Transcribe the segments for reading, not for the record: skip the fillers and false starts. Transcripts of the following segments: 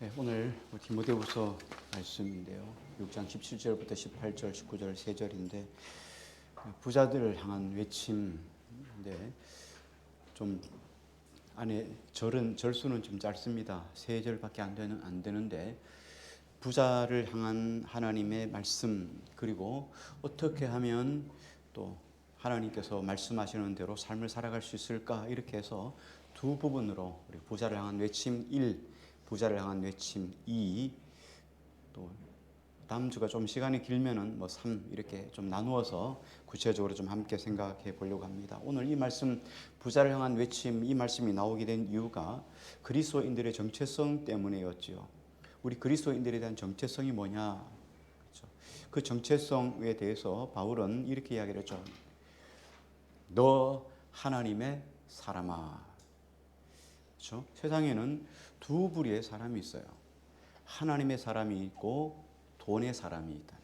네, 오늘 디모데후서 말씀인데요. 6장 17절부터 18절, 19절 세 절인데 부자들을 향한 외침인데 좀 안에 절수는 좀 짧습니다. 세 절밖에 안 되는데 부자를 향한 하나님의 말씀, 그리고 어떻게 하면 또 하나님께서 말씀하시는 대로 삶을 살아갈 수 있을까, 이렇게 해서 두 부분으로 우리 부자를 향한 외침 1, 부자를 향한 외침 2, 또 다음 주가 좀 시간이 길면은 3, 이렇게 좀 나누어서 구체적으로 좀 함께 생각해 보려고 합니다. 오늘 이 말씀, 부자를 향한 외침, 이 말씀이 나오게 된 이유가 그리스도인들의 정체성 때문이었지요. 우리 그리스도인들에 대한 정체성이 뭐냐? 그렇죠? 그 정체성에 대해서 바울은 이렇게 이야기를 했죠. 너 하나님의 사람아. 그렇죠? 세상에는 두 부류의 사람이 있어요. 하나님의 사람이 있고 돈의 사람이 있다.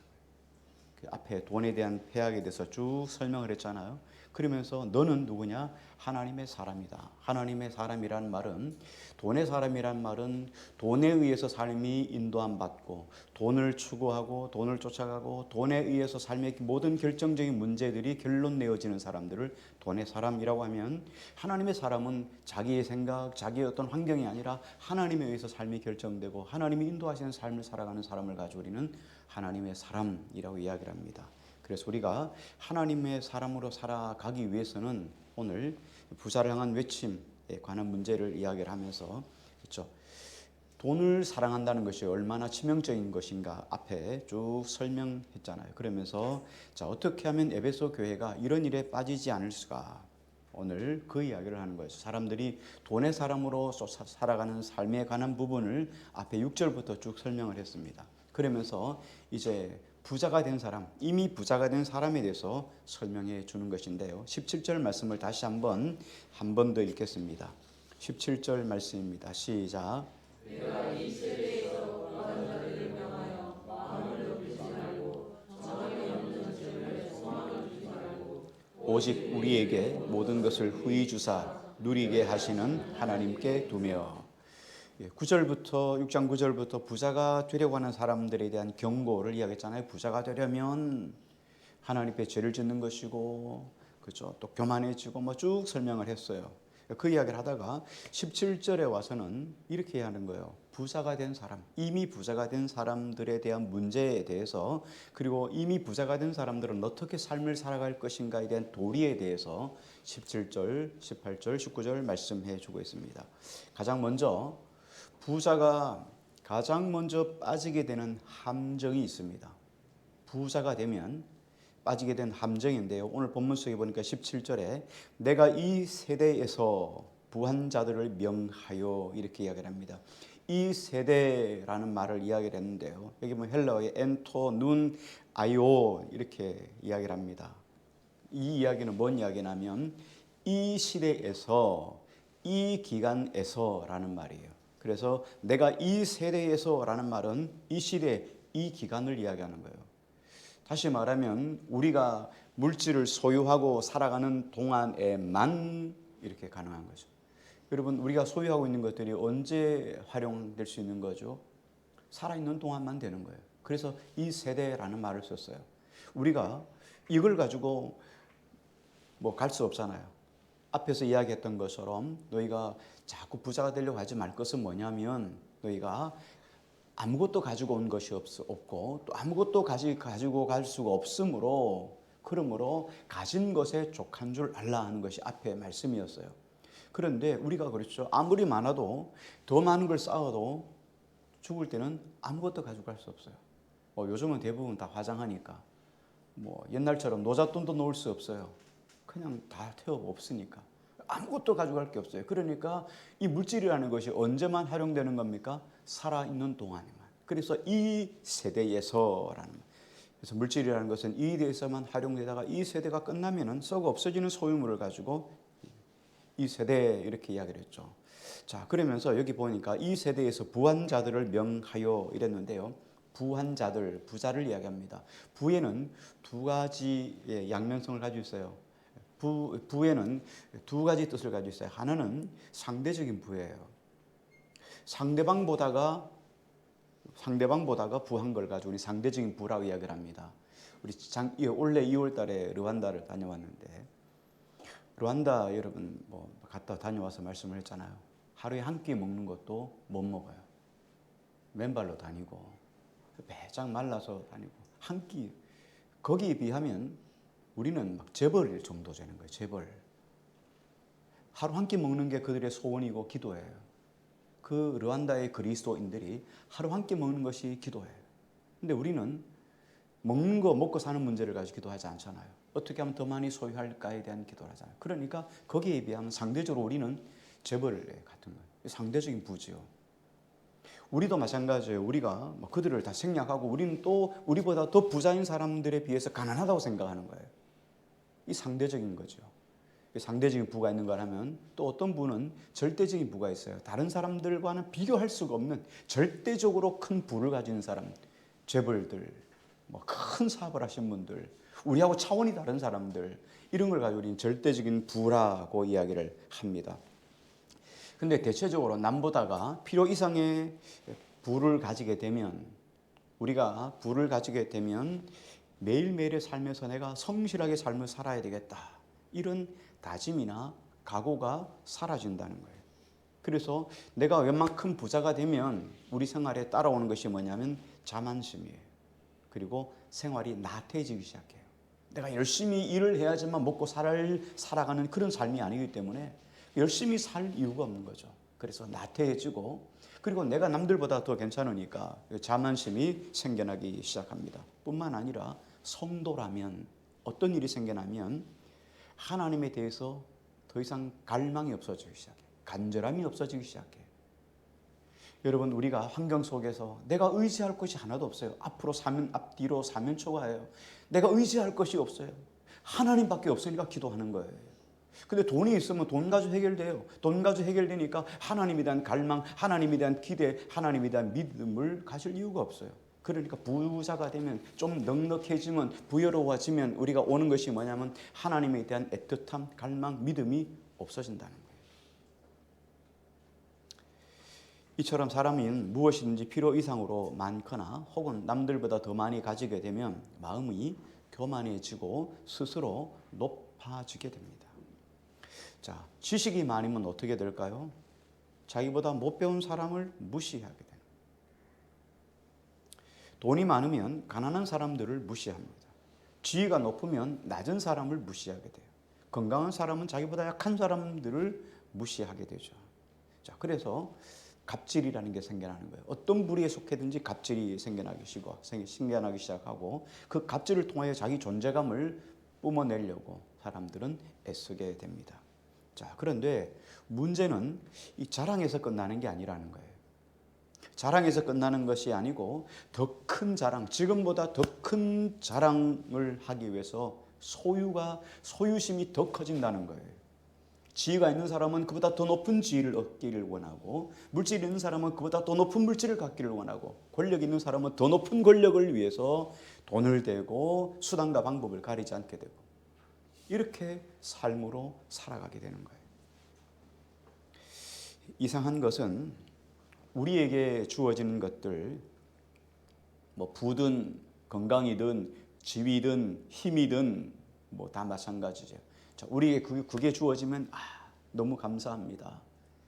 그 앞에 돈에 대한 폐악에 대해서 쭉 설명을 했잖아요. 그러면서 너는 누구냐? 하나님의 사람이다. 하나님의 사람이란 말은, 돈의 사람이란 말은 돈에 의해서 삶이 인도함 받고 돈을 추구하고 돈을 쫓아가고 돈에 의해서 삶의 모든 결정적인 문제들이 결론 내어지는 사람들을 돈의 사람이라고 하면, 하나님의 사람은 자기의 생각, 자기의 어떤 환경이 아니라 하나님에 의해서 삶이 결정되고 하나님이 인도하시는 삶을 살아가는 사람을 가지고 우리는 하나님의 사람이라고 이야기를 합니다. 그래서 우리가 하나님의 사람으로 살아가기 위해서는 오늘 부자를 향한 외침에 관한 문제를 이야기를 하면서, 그렇죠? 돈을 사랑한다는 것이 얼마나 치명적인 것인가 앞에 쭉 설명했잖아요. 그러면서 자, 어떻게 하면 에베소 교회가 이런 일에 빠지지 않을 수가, 오늘 그 이야기를 하는 거예요. 사람들이 돈의 사람으로 살아가는 삶에 관한 부분을 앞에 6절부터 쭉 설명을 했습니다. 그러면서 이제 부자가 된 사람, 이미 부자가 된 사람에 대해서 설명해 주는 것인데요. 17절 말씀을 다시 한 번 더 읽겠습니다. 17절 말씀입니다. 시작. 내가 이 세대에서 구하는 자들을 명하여 마음을 높이지 말고 정함이 없는 죄를 소망을 두지 말고 오직 우리에게 모든 것을 후히 주사 누리게 하시는 하나님께 두며. 9절부터 6장 9절부터 부자가 되려고 하는 사람들에 대한 경고를 이야기했잖아요. 부자가 되려면 하나님께 죄를 짓는 것이고, 그렇죠? 또 교만해지고 쭉 설명을 했어요. 그 이야기를 하다가 17절에 와서는 이렇게 하는 거예요. 부자가 된 사람, 이미 부자가 된 사람들에 대한 문제에 대해서, 그리고 이미 부자가 된 사람들은 어떻게 삶을 살아갈 것인가에 대한 도리에 대해서 17절, 18절, 19절 말씀해 주고 있습니다. 가장 먼저 부자가 가장 먼저 빠지게 되는 함정이 있습니다. 부자가 되면 빠지게 된 함정인데요. 오늘 본문 속에 보니까 17절에 내가 이 세대에서 부한 자들을 명하여, 이렇게 이야기를 합니다. 이 세대라는 말을 이야기를 했는데요. 여기 보면 헬라어의 엔토, 눈, 아이오, 이렇게 이야기를 합니다. 이 이야기는 뭔 이야기냐면 이 시대에서, 이 기간에서라는 말이에요. 그래서 내가 이 세대에서라는 말은 이 시대, 이 기간을 이야기하는 거예요. 다시 말하면 우리가 물질을 소유하고 살아가는 동안에만 이렇게 가능한 거죠. 여러분, 우리가 소유하고 있는 것들이 언제 활용될 수 있는 거죠? 살아있는 동안만 되는 거예요. 그래서 이 세대라는 말을 썼어요. 우리가 이걸 가지고 갈 수 없잖아요. 앞에서 이야기했던 것처럼 너희가 자꾸 부자가 되려고 하지 말 것은 뭐냐면, 너희가 아무것도 가지고 온 것이 없고 또 아무것도 가지고 갈 수가 없으므로, 그러므로 가진 것에 족한 줄 알라 하는 것이 앞에 말씀이었어요. 그런데 우리가 그렇죠. 아무리 많아도, 더 많은 걸 쌓아도 죽을 때는 아무것도 가지고 갈 수 없어요. 요즘은 대부분 다 화장하니까 옛날처럼 노잣돈도 놓을 수 없어요. 그냥 다 태워 없으니까 아무것도 가져갈 게 없어요. 그러니까 이 물질이라는 것이 언제만 활용되는 겁니까? 살아있는 동안에만. 그래서 이 세대에서라는, 그래서 물질이라는 것은 이 세대에서만 활용되다가 이 세대가 끝나면은 썩어 없어지는 소유물을 가지고 이 세대, 이렇게 이야기를 했죠. 자, 그러면서 여기 보니까 이 세대에서 부한 자들을 명하여 이랬는데요. 부한 자들, 부자를 이야기합니다. 부에는 두 가지의 양면성을 가지고 있어요. 부에는 두 가지 뜻을 가지고 있어요. 하나는 상대적인 부예요. 상대방보다가 상대방 보다가 부한 걸 가지고 우리 상대적인 부라고 이야기를 합니다. 우리 올해 2월 달에 르완다를 다녀왔는데, 르완다 여러분 뭐 갔다 다녀와서 말씀을 했잖아요. 하루에 한 끼 먹는 것도 못 먹어요. 맨발로 다니고 배짱 말라서 다니고 한 끼, 거기에 비하면 우리는 막 재벌 정도 되는 거예요. 재벌. 하루 한 끼 먹는 게 그들의 소원이고 기도예요. 그 르완다의 그리스도인들이 하루 한 끼 먹는 것이 기도예요. 근데 우리는 먹는 거 먹고 사는 문제를 가지고 기도하지 않잖아요. 어떻게 하면 더 많이 소유할까에 대한 기도를 하잖아요. 그러니까 거기에 비하면 상대적으로 우리는 재벌 같은 거예요. 상대적인 부지요. 우리도 마찬가지예요. 우리가 그들을 다 생략하고 우리는 또 우리보다 더 부자인 사람들에 비해서 가난하다고 생각하는 거예요. 이 상대적인 거죠. 상대적인 부가 있는 거라면 또 어떤 부는 절대적인 부가 있어요. 다른 사람들과는 비교할 수가 없는 절대적으로 큰 부를 가진 사람, 재벌들, 큰 사업을 하신 분들, 우리하고 차원이 다른 사람들, 이런 걸 가지고 우리는 절대적인 부라고 이야기를 합니다. 근데 대체적으로 남보다가 필요 이상의 부를 가지게 되면, 우리가 부를 가지게 되면 매일매일의 삶에서 내가 성실하게 삶을 살아야 되겠다, 이런 다짐이나 각오가 사라진다는 거예요. 그래서 내가 웬만큼 부자가 되면 우리 생활에 따라오는 것이 뭐냐면 자만심이에요. 그리고 생활이 나태해지기 시작해요. 내가 열심히 일을 해야지만 먹고 살아가는 그런 삶이 아니기 때문에 열심히 살 이유가 없는 거죠. 그래서 나태해지고, 그리고 내가 남들보다 더 괜찮으니까 자만심이 생겨나기 시작합니다. 뿐만 아니라 성도라면 어떤 일이 생겨나면 하나님에 대해서 더 이상 갈망이 없어지기 시작해요. 간절함이 없어지기 시작해요. 여러분, 우리가 환경 속에서 내가 의지할 것이 하나도 없어요. 앞으로 사면 앞뒤로 사면초가예요. 내가 의지할 것이 없어요. 하나님밖에 없으니까 기도하는 거예요. 근데 돈이 있으면 돈 가지고 해결돼요. 돈 가지고 해결되니까 하나님에 대한 갈망, 하나님에 대한 기대, 하나님에 대한 믿음을 가질 이유가 없어요. 그러니까 부자가 되면, 좀 넉넉해지면, 부여로워지면 우리가 오는 것이 뭐냐면 하나님에 대한 애틋함, 갈망, 믿음이 없어진다는 거예요. 이처럼 사람은 무엇이든지 필요 이상으로 많거나 혹은 남들보다 더 많이 가지게 되면 마음이 교만해지고 스스로 높아지게 됩니다. 자, 지식이 많으면 어떻게 될까요? 자기보다 못 배운 사람을 무시하게 돼요. 돈이 많으면 가난한 사람들을 무시합니다. 지위가 높으면 낮은 사람을 무시하게 돼요. 건강한 사람은 자기보다 약한 사람들을 무시하게 되죠. 자, 그래서 갑질이라는 게 생겨나는 거예요. 어떤 부류에 속해든지 갑질이 생겨나기 시작하고, 그 갑질을 통하여 자기 존재감을 뿜어내려고 사람들은 애쓰게 됩니다. 자, 그런데 문제는 이 자랑에서 끝나는 게 아니라는 거예요. 자랑에서 끝나는 것이 아니고 더 큰 자랑, 지금보다 더 큰 자랑을 하기 위해서 소유심이 더 커진다는 거예요. 지위가 있는 사람은 그보다 더 높은 지위를 얻기를 원하고, 물질이 있는 사람은 그보다 더 높은 물질을 갖기를 원하고, 권력이 있는 사람은 더 높은 권력을 위해서 돈을 대고 수단과 방법을 가리지 않게 되고, 이렇게 삶으로 살아가게 되는 거예요. 이상한 것은 우리에게 주어지는 것들, 부든 건강이든 지위든 힘이든 다 마찬가지죠. 자, 우리에게 그게 주어지면 너무 감사합니다.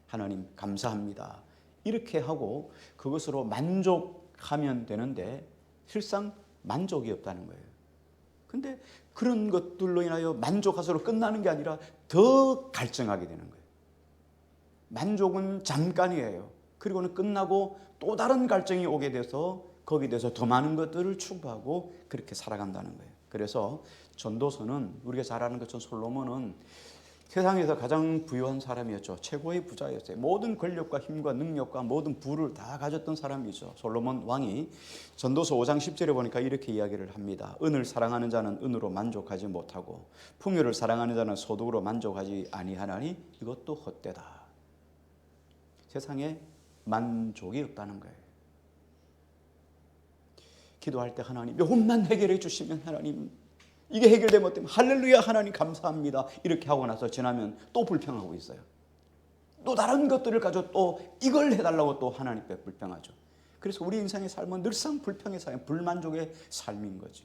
하나님 감사합니다. 이렇게 하고 그것으로 만족하면 되는데 실상 만족이 없다는 거예요. 근데 그런 것들로 인하여 만족하서로 끝나는 게 아니라 더 갈증하게 되는 거예요. 만족은 잠깐이에요. 그리고는 끝나고 또 다른 갈증이 오게 돼서 거기에 대해서 더 많은 것들을 추구하고 그렇게 살아간다는 거예요. 그래서 전도서는 우리가 잘 아는 것처럼 솔로몬은 세상에서 가장 부유한 사람이었죠. 최고의 부자였어요. 모든 권력과 힘과 능력과 모든 부를 다 가졌던 사람이죠. 솔로몬 왕이 전도서 5장 10절에 보니까 이렇게 이야기를 합니다. 은을 사랑하는 자는 은으로 만족하지 못하고 풍요를 사랑하는 자는 소득으로 만족하지 아니하나니 이것도 헛되다. 세상에 만족이 없다는 거예요. 기도할 때 하나님 이것만 해결해 주시면, 하나님 이게 해결되면 어때요? 할렐루야 하나님 감사합니다. 이렇게 하고 나서 지나면 또 불평하고 있어요. 또 다른 것들을 가지고 또 이걸 해달라고 또 하나님께 불평하죠. 그래서 우리 인생의 삶은 늘상 불평의 삶, 불만족의 삶인 거지.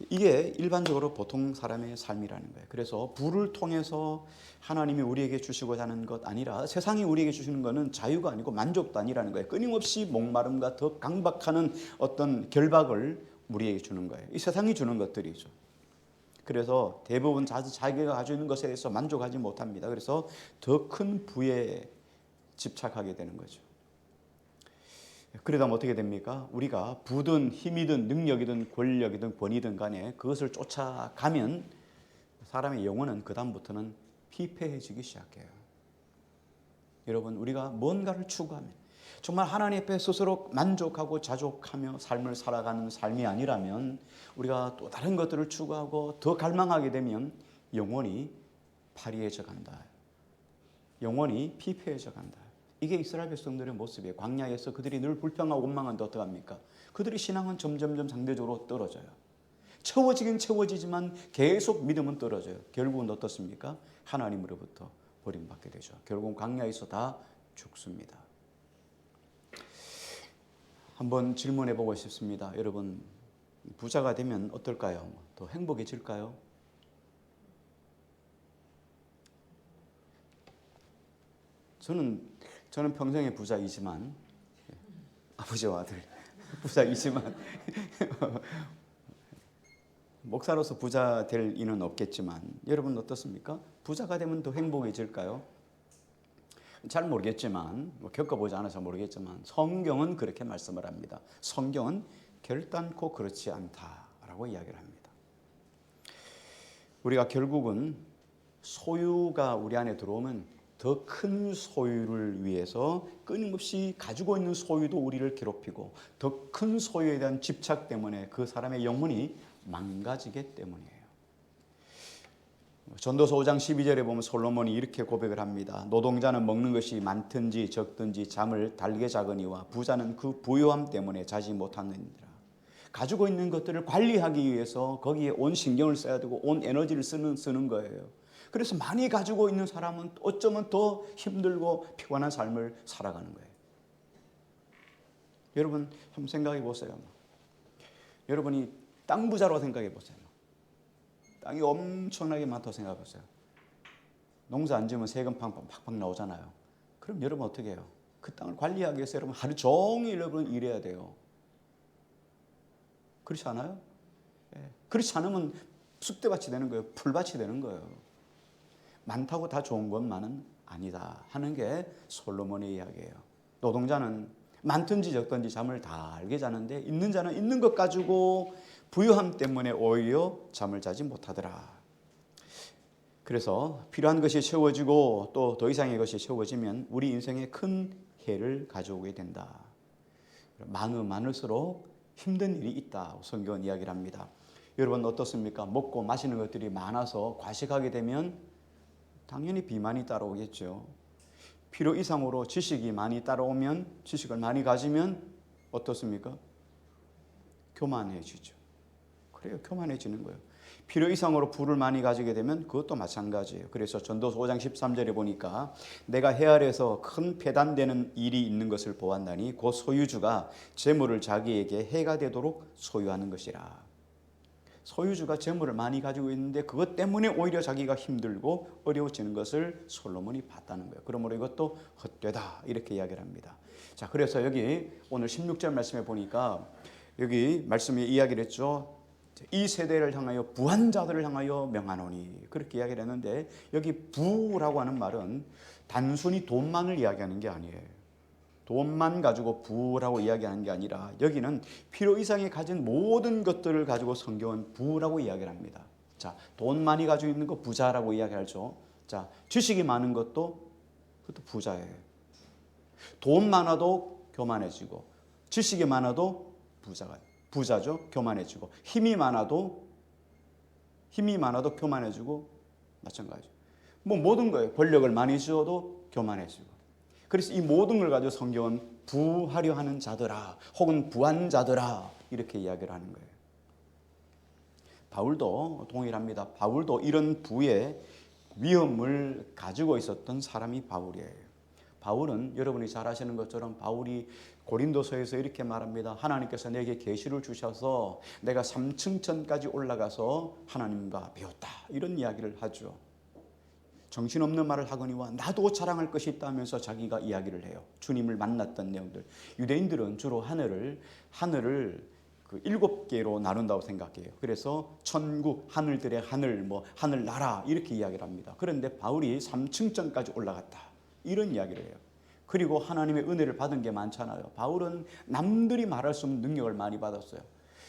이게 일반적으로 보통 사람의 삶이라는 거예요. 그래서 부를 통해서 하나님이 우리에게 주시고자 하는 것 아니라 세상이 우리에게 주시는 것은 자유가 아니고 만족도 아니라는 거예요. 끊임없이 목마름과 더 강박하는 어떤 결박을 우리에게 주는 거예요. 이 세상이 주는 것들이죠. 그래서 대부분 자기가 가지고 있는 것에 대해서 만족하지 못합니다. 그래서 더 큰 부에 집착하게 되는 거죠. 그러다 어떻게 됩니까? 우리가 부든 힘이든 능력이든 권력이든 권위든 간에 그것을 쫓아가면 사람의 영혼은 그 다음부터는 피폐해지기 시작해요. 여러분, 우리가 뭔가를 추구하면 정말 하나님 앞에 스스로 만족하고 자족하며 삶을 살아가는 삶이 아니라면 우리가 또 다른 것들을 추구하고 더 갈망하게 되면 영혼이 파리해져 간다. 영혼이 피폐해져 간다. 이게 이스라엘 백성들의 모습이에요. 광야에서 그들이 늘 불평하고 원망하는데 어떡합니까? 그들의 신앙은 점점점 상대적으로 떨어져요. 채워지긴 채워지지만 계속 믿음은 떨어져요. 결국은 어떻습니까? 하나님으로부터 버림받게 되죠. 결국은 광야에서 다 죽습니다. 한번 질문해 보고 싶습니다. 여러분, 부자가 되면 어떨까요? 더 행복해질까요? 저는 평생의 부자이지만, 아버지와 아들 부자이지만 목사로서 부자 될 이는 없겠지만 여러분 어떻습니까? 부자가 되면 더 행복해질까요? 잘 모르겠지만 겪어보지 않아서 모르겠지만 성경은 그렇게 말씀을 합니다. 성경은 결단코 그렇지 않다라고 이야기를 합니다. 우리가 결국은 소유가 우리 안에 들어오면 더 큰 소유를 위해서 끊임없이 가지고 있는 소유도 우리를 괴롭히고 더 큰 소유에 대한 집착 때문에 그 사람의 영혼이 망가지기 때문이에요. 전도서 5장 12절에 보면 솔로몬이 이렇게 고백을 합니다. 노동자는 먹는 것이 많든지 적든지 잠을 달게 자거니와 부자는 그 부요함 때문에 자지 못하느니라. 가지고 있는 것들을 관리하기 위해서 거기에 온 신경을 써야 되고 온 에너지를 쓰는 거예요. 그래서 많이 가지고 있는 사람은 어쩌면 더 힘들고 피곤한 삶을 살아가는 거예요. 여러분 한번 생각해 보세요. 여러분이 땅 부자로 생각해 보세요. 땅이 엄청나게 많다고 생각해 보세요. 농사 안 지으면 세금 팍팍 나오잖아요. 그럼 여러분 어떻게 해요? 그 땅을 관리하기 위해서 여러분 하루 종일 여러분 일해야 돼요. 그렇지 않아요? 그렇지 않으면 쑥대밭이 되는 거예요. 풀밭이 되는 거예요. 많다고 다 좋은 것만은 아니다 하는 게 솔로몬의 이야기예요. 노동자는 많든지 적든지 잠을 달게 자는데 있는 자는 있는 것 가지고 부유함 때문에 오히려 잠을 자지 못하더라. 그래서 필요한 것이 채워지고 또 더 이상의 것이 채워지면 우리 인생에 큰 해를 가져오게 된다. 많을수록 힘든 일이 있다고 성경은 이야기를 합니다. 여러분 어떻습니까? 먹고 마시는 것들이 많아서 과식하게 되면 당연히 비만이 따라오겠죠. 필요 이상으로 지식이 많이 따라오면 지식을 많이 가지면 어떻습니까? 교만해지죠. 그래요. 교만해지는 거예요. 필요 이상으로 부를 많이 가지게 되면 그것도 마찬가지예요. 그래서 전도서 5장 13절에 보니까 내가 해 아래에서 큰 폐단되는 일이 있는 것을 보았나니 그 소유주가 재물을 자기에게 해가 되도록 소유하는 것이라. 소유주가 재물을 많이 가지고 있는데 그것 때문에 오히려 자기가 힘들고 어려워지는 것을 솔로몬이 봤다는 거예요. 그러므로 이것도 헛되다 이렇게 이야기를 합니다. 자, 그래서 여기 오늘 16절 말씀에 보니까 여기 말씀에 이야기를 했죠. 이 세대를 향하여 부한 자들을 향하여 명하노니 그렇게 이야기를 했는데 여기 부라고 하는 말은 단순히 돈만을 이야기하는 게 아니에요. 돈만 가지고 부라고 이야기하는 게 아니라 여기는 필요 이상의 가진 모든 것들을 가지고 성경은 부라고 이야기를 합니다. 자, 돈 많이 가지고 있는 거 부자라고 이야기하죠. 자, 지식이 많은 것도 그것도 부자예요. 돈 많아도 교만해지고 지식이 많아도 부자죠. 교만해지고 힘이 많아도 교만해지고 마찬가지죠. 뭐 모든 거예요. 권력을 많이 주어도 교만해지고. 그래서 이 모든 걸 가지고 성경은 부하려 하는 자들아 혹은 부한 자들아 이렇게 이야기를 하는 거예요. 바울도 동일합니다. 바울도 이런 부의 위험을 가지고 있었던 사람이 바울이에요. 바울은 여러분이 잘 아시는 것처럼 바울이 고린도서에서 이렇게 말합니다. 하나님께서 내게 계시를 주셔서 내가 3층천까지 올라가서 하나님과 배웠다. 이런 이야기를 하죠. 정신없는 말을 하거니와 나도 자랑할 것이 있다면서 자기가 이야기를 해요. 주님을 만났던 내용들. 유대인들은 주로 하늘을 그 7개로 나눈다고 생각해요. 그래서 천국, 하늘들의 하늘, 하늘나라 이렇게 이야기를 합니다. 그런데 바울이 3층천까지 올라갔다. 이런 이야기를 해요. 그리고 하나님의 은혜를 받은 게 많잖아요. 바울은 남들이 말할 수 없는 능력을 많이 받았어요.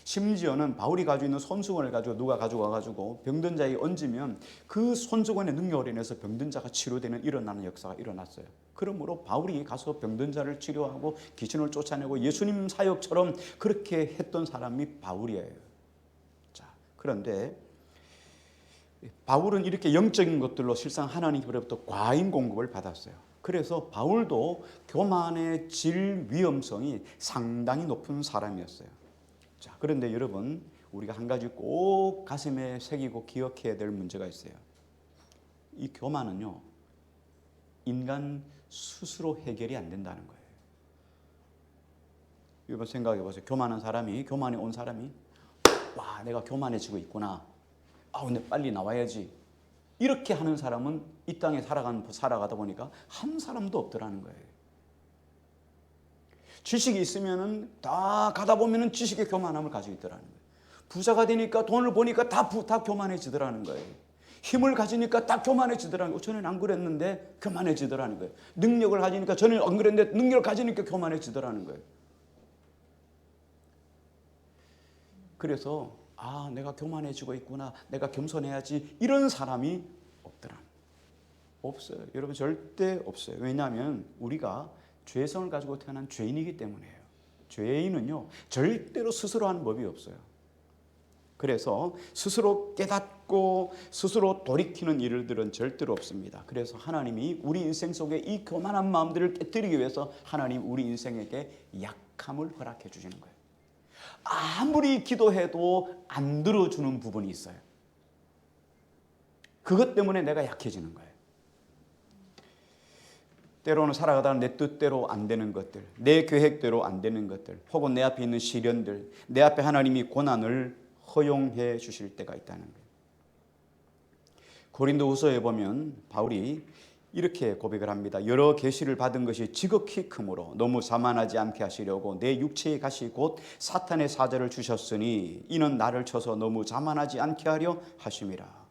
심지어는 바울이 가지고 있는 손수건을 가지고 누가 가져와가지고 병든 자에게 얹으면 그 손수건의 능력으로 인해서 병든 자가 치료되는 일어나는 역사가 일어났어요. 그러므로 바울이 가서 병든 자를 치료하고 귀신을 쫓아내고 예수님 사역처럼 그렇게 했던 사람이 바울이에요. 자, 그런데 바울은 이렇게 영적인 것들로 실상 하나님으로부터 과잉 공급을 받았어요. 그래서 바울도 교만의 질 위험성이 상당히 높은 사람이었어요. 자, 그런데 여러분, 우리가 한 가지 꼭 가슴에 새기고 기억해야 될 문제가 있어요. 이 교만은요, 인간 스스로 해결이 안 된다는 거예요. 여러분 생각해 보세요. 교만에 온 사람이, 와, 내가 교만해지고 있구나. 근데 빨리 나와야지. 이렇게 하는 사람은 이 땅에 살아가다 보니까 한 사람도 없더라는 거예요. 지식이 있으면은 다 가다 보면은 지식의 교만함을 가지고 있더라는 거예요. 부자가 되니까 돈을 보니까 다 교만해지더라는 거예요. 힘을 가지니까 다 교만해지더라는 거예요. 저는 안 그랬는데 교만해지더라는 거예요. 능력을 가지니까 저는 안 그랬는데 능력을 가지니까 교만해지더라는 거예요. 그래서 내가 교만해지고 있구나. 내가 겸손해야지. 이런 사람이 없어요. 여러분 절대 없어요. 왜냐하면 우리가 죄성을 가지고 태어난 죄인이기 때문에요. 죄인은요 절대로 스스로 하는 법이 없어요. 그래서 스스로 깨닫고 스스로 돌이키는 일들은 절대로 없습니다. 그래서 하나님이 우리 인생 속에 이 교만한 마음들을 깨뜨리기 위해서 하나님 우리 인생에게 약함을 허락해 주시는 거예요. 아무리 기도해도 안 들어주는 부분이 있어요. 그것 때문에 내가 약해지는 거예요. 때로는 살아가다가 내 뜻대로 안 되는 것들, 내 계획대로 안 되는 것들, 혹은 내 앞에 있는 시련들, 내 앞에 하나님이 고난을 허용해 주실 때가 있다는 거예요. 고린도후서에 보면 바울이 이렇게 고백을 합니다. 여러 계시를 받은 것이 지극히 크므로 너무 자만하지 않게 하시려고 내 육체의 가시 곧 사탄의 사자를 주셨으니 이는 나를 쳐서 너무 자만하지 않게 하려 하심이라.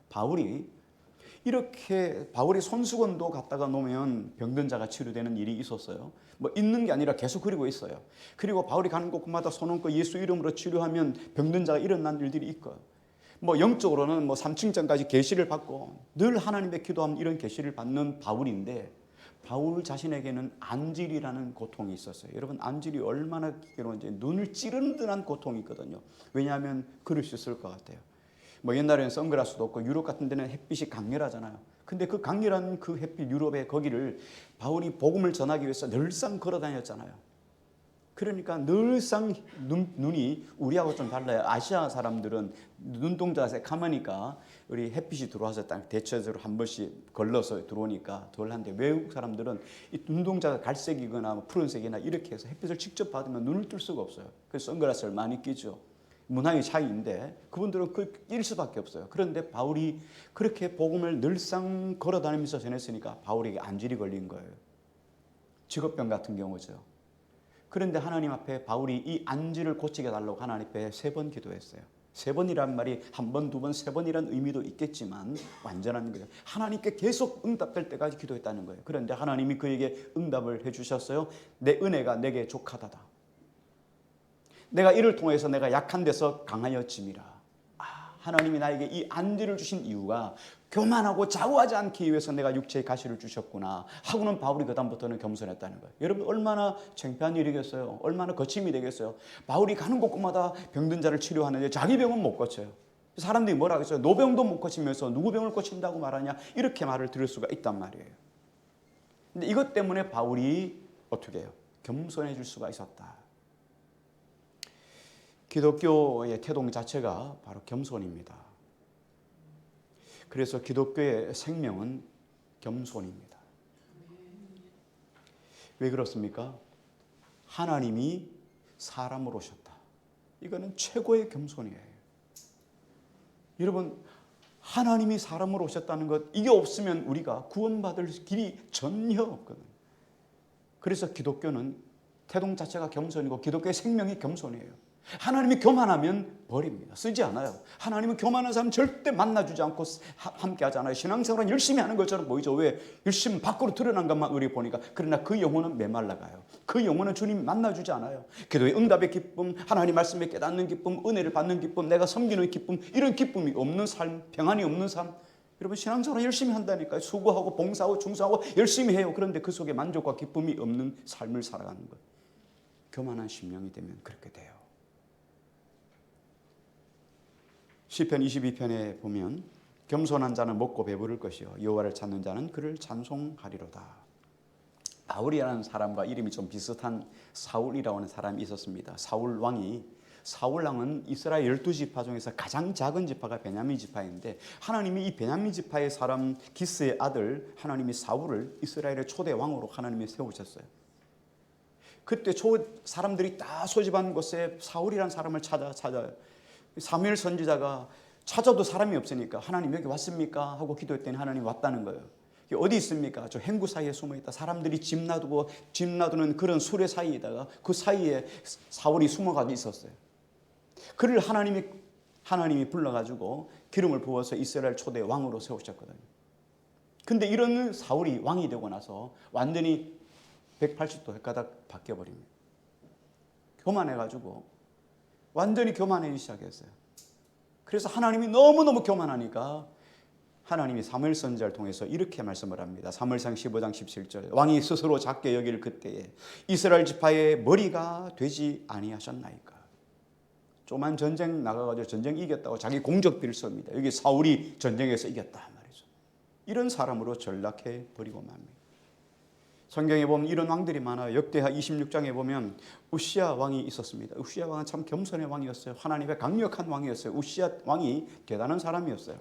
바울이 손수건도 갖다가 놓으면 병든 자가 치료되는 일이 있었어요. 있는 게 아니라 계속 그리고 있어요. 그리고 바울이 가는 곳마다 손 얹고 예수 이름으로 치료하면 병든 자가 일어난 일들이 있고, 영적으로는 3층전까지 계시를 받고 늘 하나님의 기도하면 이런 계시를 받는 바울인데, 바울 자신에게는 안질이라는 고통이 있었어요. 여러분, 안질이 얼마나 괴로운지 눈을 찌르는 듯한 고통이 있거든요. 왜냐하면 그럴 수 있을 것 같아요. 옛날에는 선글라스도 없고 유럽 같은 데는 햇빛이 강렬하잖아요. 근데 그 강렬한 그 햇빛 유럽의 거기를 바울이 복음을 전하기 위해서 늘상 걸어 다녔잖아요. 그러니까 늘상 눈이 우리하고 좀 달라요. 아시아 사람들은 눈동자가 새카마니까 우리 햇빛이 들어와서 딱 대체적으로 한 번씩 걸러서 들어오니까 덜한데, 외국 사람들은 이 눈동자가 갈색이거나 푸른색이나 이렇게 해서 햇빛을 직접 받으면 눈을 뜰 수가 없어요. 그래서 선글라스를 많이 끼죠. 문화의 차이인데 그분들은 낄 수밖에 없어요. 그런데 바울이 그렇게 복음을 늘상 걸어다니면서 전했으니까 바울에게 안질이 걸린 거예요. 직업병 같은 경우죠. 그런데 하나님 앞에 바울이 이 안질을 고치게 달라고 하나님 앞에 3번 기도했어요. 3번이란 말이 1번, 2번, 3번이란 의미도 있겠지만 완전한 거예요. 하나님께 계속 응답될 때까지 기도했다는 거예요. 그런데 하나님이 그에게 응답을 해주셨어요. 내 은혜가 내게 족하다다. 내가 이를 통해서 내가 약한 데서 강하여짐이라. 하나님이 나에게 이 안질을 주신 이유가 교만하고 좌우하지 않기 위해서 내가 육체의 가시를 주셨구나 하고는 바울이 그다음부터는 겸손했다는 거예요. 여러분, 얼마나 창피한 일이겠어요. 얼마나 거침이 되겠어요. 바울이 가는 곳마다 병든 자를 치료하는데 자기 병은 못 고쳐요. 사람들이 뭐라 하겠어요. 노병도 못 고치면서 누구 병을 고친다고 말하냐, 이렇게 말을 들을 수가 있단 말이에요. 근데 이것 때문에 바울이 어떻게 해요? 겸손해질 수가 있었다. 기독교의 태동 자체가 바로 겸손입니다. 그래서 기독교의 생명은 겸손입니다. 왜 그렇습니까? 하나님이 사람으로 오셨다. 이거는 최고의 겸손이에요. 여러분, 하나님이 사람으로 오셨다는 것, 이게 없으면 우리가 구원받을 길이 전혀 없거든요. 그래서 기독교는 태동 자체가 겸손이고 기독교의 생명이 겸손이에요. 하나님이 교만하면 버립니다. 쓰지 않아요. 하나님은 교만한 사람 절대 만나주지 않고 함께 하지 않아요. 신앙생활은 열심히 하는 것처럼 보이죠. 왜? 열심히 밖으로 드러난 것만 우리 보니까. 그러나 그 영혼은 메말라가요. 그 영혼은 주님 만나주지 않아요. 기도의 응답의 기쁨, 하나님 말씀에 깨닫는 기쁨, 은혜를 받는 기쁨, 내가 섬기는 기쁨, 이런 기쁨이 없는 삶, 평안이 없는 삶. 여러분, 신앙생활 열심히 한다니까요. 수고하고 봉사하고 충성하고 열심히 해요. 그런데 그 속에 만족과 기쁨이 없는 삶을 살아가는 거예요. 교만한 심령이 되면 그렇게 돼요. 시편 22편에 보면 겸손한 자는 먹고 배부를 것이요 여호와를 찾는 자는 그를 찬송하리로다. 바울이라는 사람과 이름이 좀 비슷한 사울이라고 하는 사람이 있었습니다. 사울 왕은 이스라엘 12지파 중에서 가장 작은 지파가 베냐민 지파인데, 하나님이 이 베냐민 지파의 사람 기스의 아들 하나님이 사울을 이스라엘의 초대 왕으로 하나님이 세우셨어요. 그때 사람들이 다 소집한 곳에 사울이라는 사람을 찾아요. 사무엘 선지자가 찾아도 사람이 없으니까 하나님 여기 왔습니까? 하고 기도했더니 하나님 왔다는 거예요. 어디 있습니까? 저 행구 사이에 숨어있다. 사람들이 집 놔두는 그런 수레 사이에다가 그 사이에 사울이 숨어가지고 있었어요. 그를 하나님이 불러가지고 기름을 부어서 이스라엘 초대 왕으로 세우셨거든요. 근데 이런 사울이 왕이 되고 나서 완전히 180도 가닥 바뀌어버립니다. 교만해가지고 완전히 교만하기 시작했어요. 그래서 하나님이 너무너무 교만하니까 하나님이 사무엘 선지자를 통해서 이렇게 말씀을 합니다. 사무엘상 15장 17절. 왕이 스스로 작게 여길 그때에 이스라엘 지파의 머리가 되지 아니하셨나이까. 조만 전쟁 나가가지고 전쟁 이겼다고 자기 공적비를 씁니다. 여기 사울이 전쟁에서 이겼다 말이죠. 이런 사람으로 전락해 버리고 맙니다. 성경에 보면 이런 왕들이 많아요. 역대하 26장에 보면 우시야 왕이 있었습니다. 우시야 왕은 참 겸손의 왕이었어요. 하나님의 강력한 왕이었어요. 우시야 왕이 대단한 사람이었어요.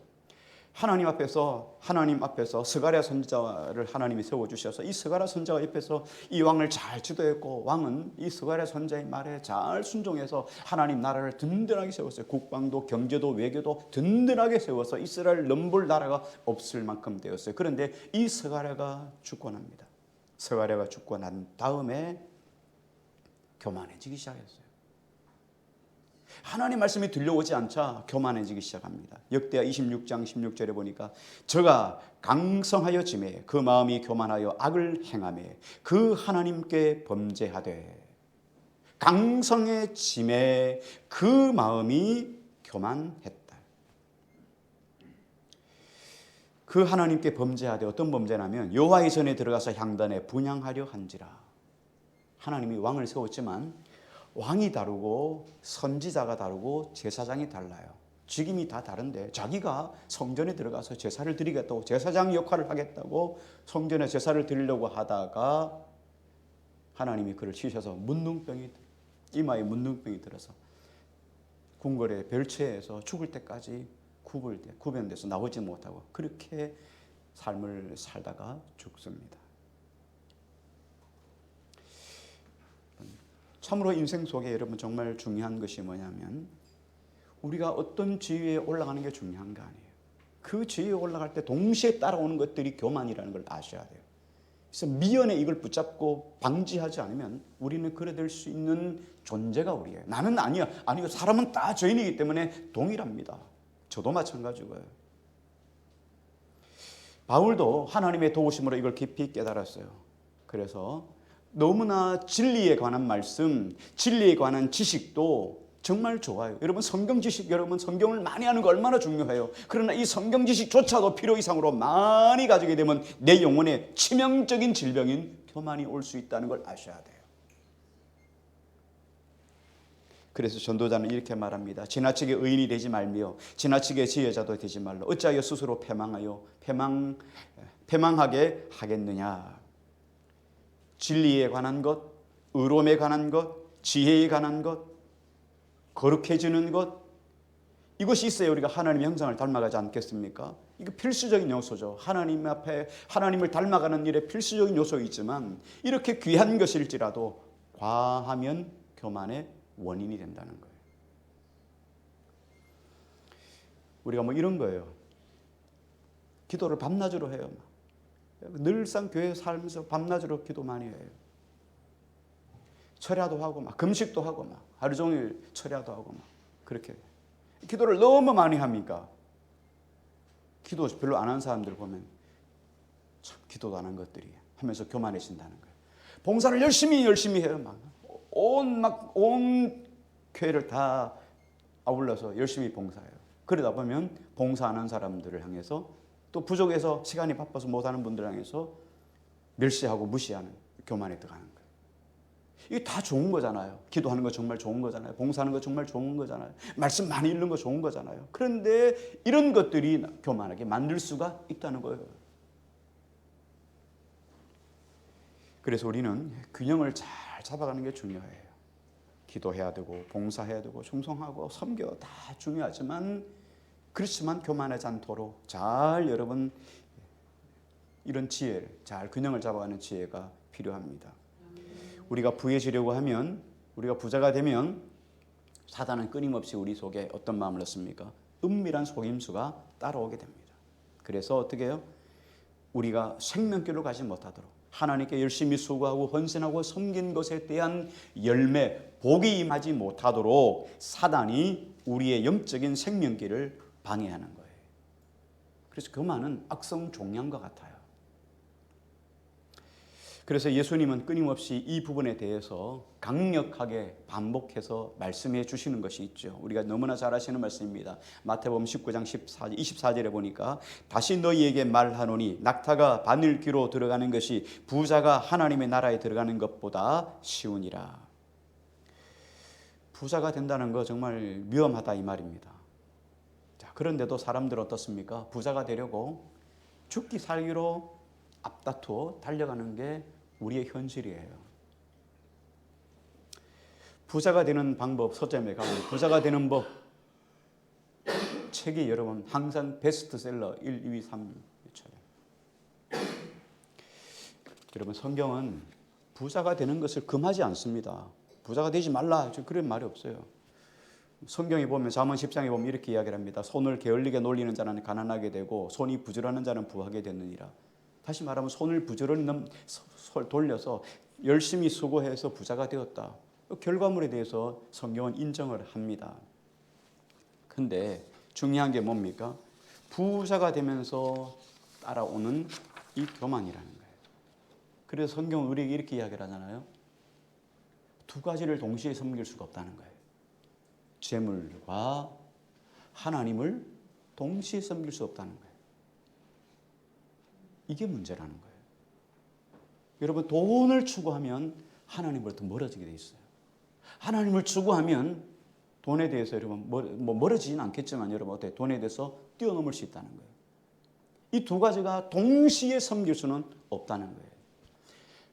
하나님 앞에서 스가랴 선지자를 하나님이 세워주셔서 이 스가랴 선지자 옆에서 이 왕을 잘 지도했고, 왕은 이 스가랴 선지자의 말에 잘 순종해서 하나님 나라를 든든하게 세웠어요. 국방도 경제도 외교도 든든하게 세워서 이스라엘 넘볼 나라가 없을 만큼 되었어요. 그런데 이 스가랴가 죽고 납니다. 스가랴가 죽고 난 다음에 교만해지기 시작했어요. 하나님 말씀이 들려오지 않자 교만해지기 시작합니다. 역대하 26장 16절에 보니까 저가 강성하여 짐에 그 마음이 교만하여 악을 행하매 그 하나님께 범죄하되. 강성해 짐에 그 마음이 교만했다. 그 하나님께 범죄하되, 어떤 범죄냐면 여호와의 전에 들어가서 향단에 분향하려 한지라. 하나님이 왕을 세웠지만 왕이 다르고 선지자가 다르고 제사장이 달라요. 직임이 다 다른데 자기가 성전에 들어가서 제사를 드리겠다고, 제사장 역할을 하겠다고 성전에 제사를 드리려고 하다가 하나님이 그를 치셔서 이마에 문둥병이 들어서 궁궐의 별채에서 죽을 때까지 구변돼서 나오지 못하고 그렇게 삶을 살다가 죽습니다. 참으로 인생 속에 여러분 정말 중요한 것이 뭐냐면, 우리가 어떤 지위에 올라가는 게 중요한 거 아니에요. 그 지위에 올라갈 때 동시에 따라오는 것들이 교만이라는 걸 아셔야 돼요. 그래서 미연에 이걸 붙잡고 방지하지 않으면 우리는 그래 될 수 있는 존재가 우리예요. 나는 아니요. 사람은 다 죄인이기 때문에 동일합니다. 저도 마찬가지고요. 바울도 하나님의 도우심으로 이걸 깊이 깨달았어요. 그래서 너무나 진리에 관한 말씀, 진리에 관한 지식도 정말 좋아요. 여러분, 성경 지식, 여러분 성경을 많이 하는 거 얼마나 중요해요. 그러나 이 성경 지식조차도 필요 이상으로 많이 가지게 되면 내 영혼에 치명적인 질병인 교만이 올 수 있다는 걸 아셔야 돼요. 그래서 전도자는 이렇게 말합니다. 지나치게 의인이 되지 말며 지나치게 지혜자도 되지 말라. 어찌하여 스스로 패망하게 하겠느냐. 진리에 관한 것, 의로움에 관한 것, 지혜에 관한 것, 거룩해지는 것, 이것이 있어야 우리가 하나님의 형상을 닮아가지 않겠습니까? 이거 필수적인 요소죠. 하나님 앞에 하나님을 닮아가는 일에 필수적인 요소이지만 이렇게 귀한 것일지라도 과하면 교만의 원인이 된다는 거예요. 우리가 뭐 이런 거예요. 기도를 밤낮으로 해요. 늘상 교회 살면서 밤낮으로 기도 많이 해요. 철야도 하고 막 금식도 하고 막 하루 종일 철야도 하고 막 그렇게 기도를 너무 많이 합니까? 기도 별로 안 하는 사람들 보면 참 기도도 안 한 것들이 하면서 교만해진다는 거예요. 봉사를 열심히 해요. 온 교회를 다 아울러서 열심히 봉사해요. 그러다 보면 봉사하는 사람들을 향해서 또 부족해서 시간이 바빠서 못하는 분들을 향해서 멸시하고 무시하는 교만에 들어가는 거예요. 이게 다 좋은 거잖아요. 기도하는 거 정말 좋은 거잖아요. 봉사하는 거 정말 좋은 거잖아요. 말씀 많이 읽는 거 좋은 거잖아요. 그런데 이런 것들이 교만하게 만들 수가 있다는 거예요. 그래서 우리는 균형을 잘 잡아가는 게 중요해요. 기도해야 되고 봉사해야 되고 충성하고 섬겨 다 중요하지만 그렇지만 교만하지 않도록 잘 여러분 이런 지혜를 잘 균형을 잡아가는 지혜가 필요합니다. 우리가 부해지려고 하면 우리가 부자가 되면 사단은 끊임없이 우리 속에 어떤 마음을 넣습니까? 은밀한 속임수가 따라오게 됩니다. 그래서 어떻게 해요? 우리가 생명길로 가지 못하도록 하나님께 열심히 수고하고 헌신하고 섬긴 것에 대한 열매, 복이 임하지 못하도록 사단이 우리의 영적인 생명길을 방해하는 거예요. 그래서 교만은 악성 종양과 같아요. 그래서 예수님은 끊임없이 이 부분에 대해서 강력하게 반복해서 말씀해 주시는 것이 있죠. 우리가 너무나 잘 아시는 말씀입니다. 마태복음 19장 24절에 보니까 다시 너희에게 말하노니 낙타가 바늘 귀로 들어가는 것이 부자가 하나님의 나라에 들어가는 것보다 쉬우니라. 부자가 된다는 거 정말 위험하다 이 말입니다. 자, 그런데도 사람들은 어떻습니까? 부자가 되려고 죽기 살기로 앞다투어 달려가는 게 우리의 현실이에요. 부자가 되는 방법 서점에 가면 부자가 되는 법 책이 여러분 항상 베스트셀러 1, 2, 3 쳐요. 여러분 성경은 부자가 되는 것을 금하지 않습니다. 부자가 되지 말라 그런 말이 없어요. 성경에 보면 잠언 10장에 보면 이렇게 이야기를 합니다. 손을 게을리게 놀리는 자는 가난하게 되고 손이 부지런한 자는 부하게 되느니라. 다시 말하면 손을 부지런히 돌려서 열심히 수고해서 부자가 되었다. 결과물에 대해서 성경은 인정을 합니다. 근데 중요한 게 뭡니까? 부자가 되면서 따라오는 이 교만이라는 거예요. 그래서 성경은 우리에게 이렇게 이야기를 하잖아요. 두 가지를 동시에 섬길 수가 없다는 거예요. 재물과 하나님을 동시에 섬길 수 없다는 거예요. 이게 문제라는 거예요. 여러분 돈을 추구하면 하나님으로부터 멀어지게 돼 있어요. 하나님을 추구하면 돈에 대해서 여러분 멀어지진 않겠지만 여러분 어때? 돈에 대해서 뛰어넘을 수 있다는 거예요. 이 두 가지가 동시에 섬길 수는 없다는 거예요.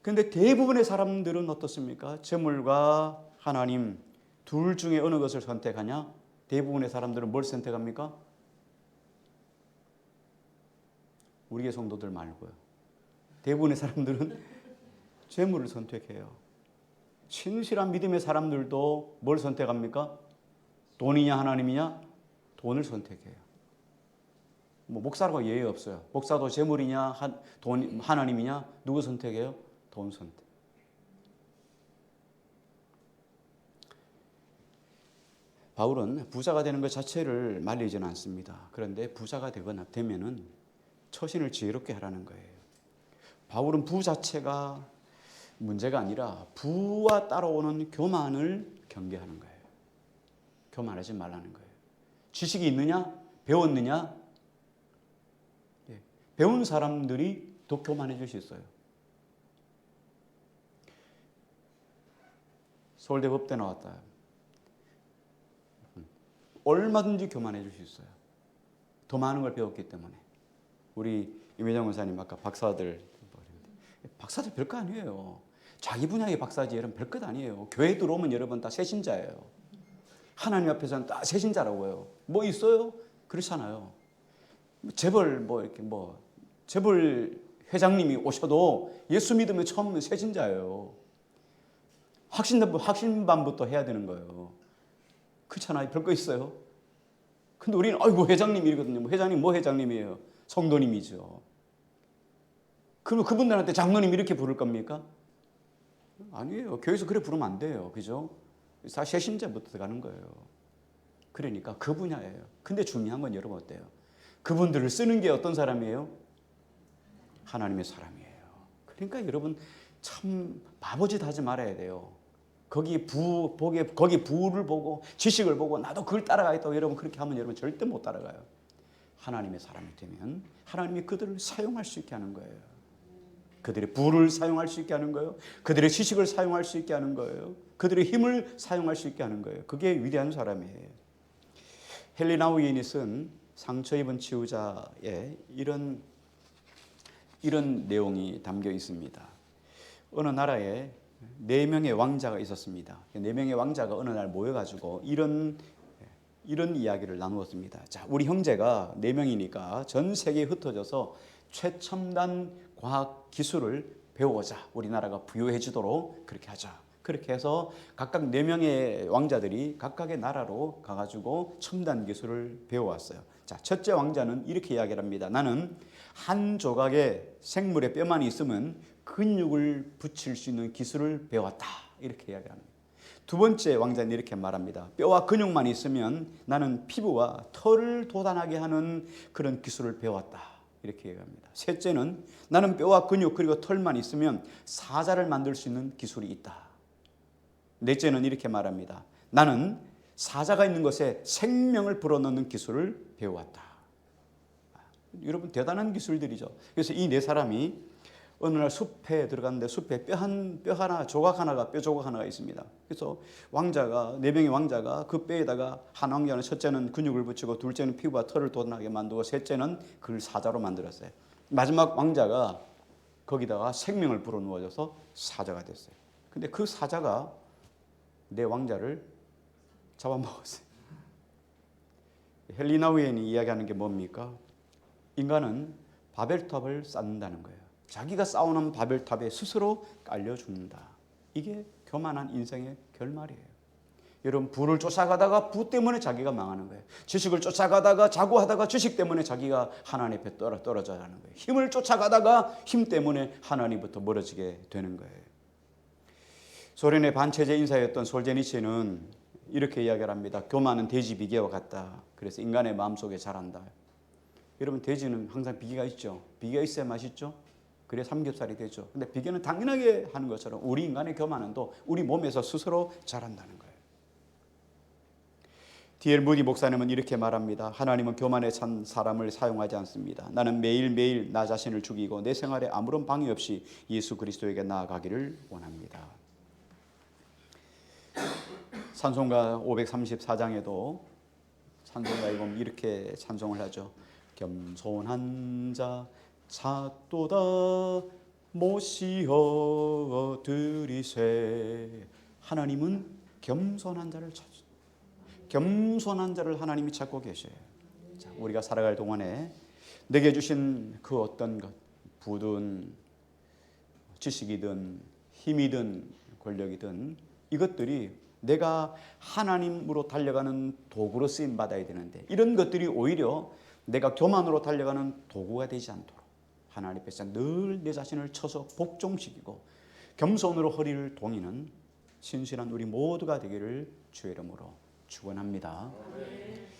그런데 대부분의 사람들은 어떻습니까? 재물과 하나님 둘 중에 어느 것을 선택하냐? 대부분의 사람들은 뭘 선택합니까? 우리의 성도들 말고요. 대부분의 사람들은 재물을 선택해요. 진실한 믿음의 사람들도 뭘 선택합니까? 돈이냐 하나님이냐? 돈을 선택해요. 뭐 목사라고 예외 없어요. 목사도 재물이냐 하나님이냐? 누구 선택해요? 돈 선택. 바울은 부자가 되는 것 자체를 말리지는 않습니다. 그런데 부자가 되면은 처신을 지혜롭게 하라는 거예요. 바울은 부 자체가 문제가 아니라 부와 따라오는 교만을 경계하는 거예요. 교만하지 말라는 거예요. 지식이 있느냐? 배웠느냐? 배운 사람들이 더 교만해질 수 있어요. 서울대 법대 나왔다. 얼마든지 교만해질 수 있어요. 더 많은 걸 배웠기 때문에. 우리 임혜정 원사님 아까 박사들 별거 아니에요. 자기 분야의 박사지 여러분 별것 아니에요. 교회 들어오면 여러분 다 세신자예요. 하나님 앞에서는 다 세신자라고요. 뭐 있어요? 그렇잖아요. 재벌 재벌 회장님이 오셔도 예수 믿으면 처음 세진자예요. 확신반부터 해야 되는 거예요. 그렇잖아요. 별거 있어요. 근데 우리는 아이고 회장님이거든요. 뭐 회장님 뭐 회장님이에요? 성도님이죠. 그러면 그분들한테 장로님 이렇게 부를 겁니까? 아니에요. 교회에서 그래 부르면 안 돼요. 그죠? 다 세신자부터 들어가는 거예요. 그러니까 그 분야예요. 근데 중요한 건 여러분 어때요? 그분들을 쓰는 게 어떤 사람이에요? 하나님의 사람이에요. 그러니까 여러분 참 바보짓 하지 말아야 돼요. 거기 부를 보고 지식을 보고 나도 그걸 따라가겠다고 여러분 그렇게 하면 여러분 절대 못 따라가요. 하나님의 사람이 되면 하나님이 그들을 사용할 수 있게 하는 거예요. 그들의 부를 사용할 수 있게 하는 거예요. 그들의 지식을 사용할 수 있게 하는 거예요. 그들의 힘을 사용할 수 있게 하는 거예요. 그게 위대한 사람이에요. 헨리 나우인이 쓴 상처 입은 치유자에 이런 내용이 담겨 있습니다. 어느 나라에 4명의 왕자가 있었습니다. 4명의 왕자가 어느 날 모여가지고 이런 이야기를 나누었습니다. 자, 우리 형제가 4명이니까 전 세계에 흩어져서 최첨단 과학 기술을 배우자. 우리나라가 부유해지도록 그렇게 하자. 그렇게 해서 각각 4명의 왕자들이 각각의 나라로 가가지고 첨단 기술을 배워왔어요. 자, 첫째 왕자는 이렇게 이야기를 합니다. 나는 한 조각의 생물의 뼈만 있으면 근육을 붙일 수 있는 기술을 배웠다. 이렇게 이야기합니다. 두 번째 왕자는 이렇게 말합니다. 뼈와 근육만 있으면 나는 피부와 털을 돋아나게 하는 그런 기술을 배웠다. 이렇게 얘기합니다. 셋째는 나는 뼈와 근육 그리고 털만 있으면 사자를 만들 수 있는 기술이 있다. 넷째는 이렇게 말합니다. 나는 사자가 있는 것에 생명을 불어넣는 기술을 배워왔다. 여러분 대단한 기술들이죠. 그래서 이 4사람이 어느 날 숲에 들어갔는데 숲에 뼈 조각 하나가 있습니다. 그래서 왕자가 4명의 왕자가 그 뼈에다가 한 왕자는 첫째는 근육을 붙이고 둘째는 피부와 털을 돋아나게 만들고 셋째는 그걸 사자로 만들었어요. 마지막 왕자가 거기다가 생명을 불어넣어줘서 사자가 됐어요. 근데 그 사자가 4 왕자를 잡아먹었어요. 헨리 나우엔이 이야기하는 게 뭡니까? 인간은 바벨탑을 쌓는다는 거예요. 자기가 쌓아놓은 바벨탑에 스스로 깔려 죽는다. 이게 교만한 인생의 결말이에요. 여러분 부를 쫓아가다가 부 때문에 자기가 망하는 거예요. 지식을 쫓아가다가 자고하다가 지식 때문에 자기가 하나님 앞에 떨어져야 하는 거예요. 힘을 쫓아가다가 힘 때문에 하나님부터 멀어지게 되는 거예요. 소련의 반체제 인사였던 솔제니치는 이렇게 이야기를 합니다. 교만은 돼지 비계와 같다. 그래서 인간의 마음속에 자란다. 여러분 돼지는 항상 비계가 있죠. 비계가 있어야 맛있죠. 그래 삼겹살이 되죠. 근데 비계는 당연하게 하는 것처럼 우리 인간의 교만은 또 우리 몸에서 스스로 자란다는 거예요. D.L. 무디 목사님은 이렇게 말합니다. 하나님은 교만에 찬 사람을 사용하지 않습니다. 나는 매일매일 나 자신을 죽이고 내 생활에 아무런 방해 없이 예수 그리스도에게 나아가기를 원합니다. 찬송가 534장에도 찬송가에 보면 이렇게 찬송을 하죠. 겸손한 자 찾도다 모시어 드리세. 하나님은 겸손한 자를 찾으십니다. 겸손한 자를 하나님이 찾고 계셔요. 자, 우리가 살아갈 동안에 내게 주신 그 어떤 것, 부든 지식이든 힘이든 권력이든 이것들이 내가 하나님으로 달려가는 도구로 쓰임 받아야 되는데 이런 것들이 오히려 내가 교만으로 달려가는 도구가 되지 않도록 하나님 앞에서 늘 내 자신을 쳐서 복종시키고 겸손으로 허리를 동이는 신실한 우리 모두가 되기를 주의 이름으로 축원합니다.